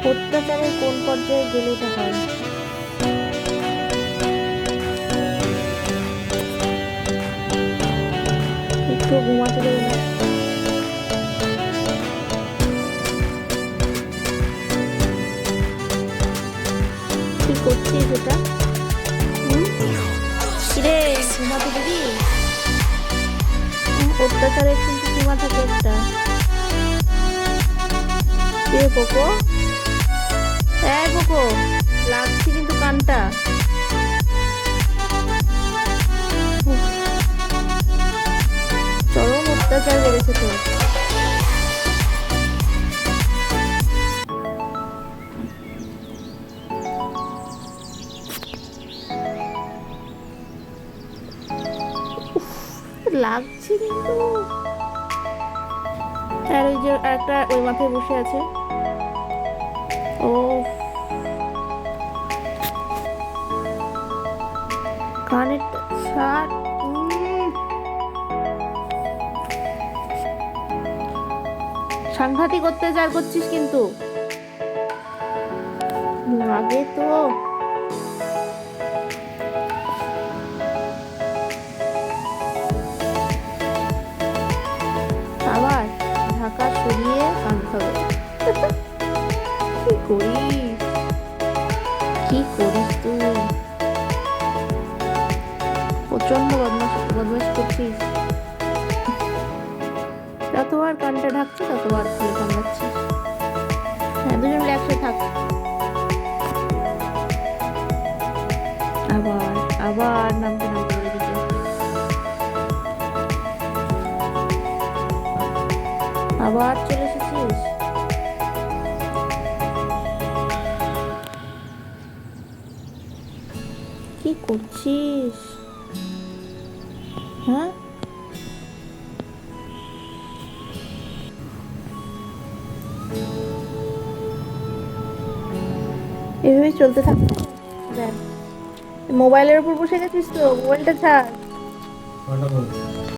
অত্যাচারের কোন পর্যায়ে গেলে এটা হয়? একটু ঘুমাতে দেবে না? কি করছিস এটা? হুম? কিরে, ঘুমাতে দিবি? অত্যাচারের কিন্তু সীমা থাকে একটা। কে পোকো? এই পোকো, লাগছে কিন্তু কানটা। উফ, চরম অত্যাচার বেড়েছে তো। লাগছে কিন্তু। আর ওই যে একটা ওই মাথায় বসে আছে। ও, কানের ছাড়। সাংঘাতিক অত্যাচার করছিস কিন্তু। লাগে তো। আবার ঢাকা সরিয়ে কান খাবে। কি করিস, কি করিস তুই? প্রচন্ড বদমাশ বদমাশ করছিস। যতবার কানটা ঢাকছে ততবার খুলে কামড়াচ্ছিস। হ্যাঁ, দুজন মিলে একসাথে থাক। আবার আবার নামতে নামতে বলে দিতে। আবার চলে এসেছিস। কি করছিস? হ্যাঁ, এভাবেই চলতে থাক। দেখ, মোবাইলের উপর বসে গেছিস তো, মোবাইলটা ছাড়।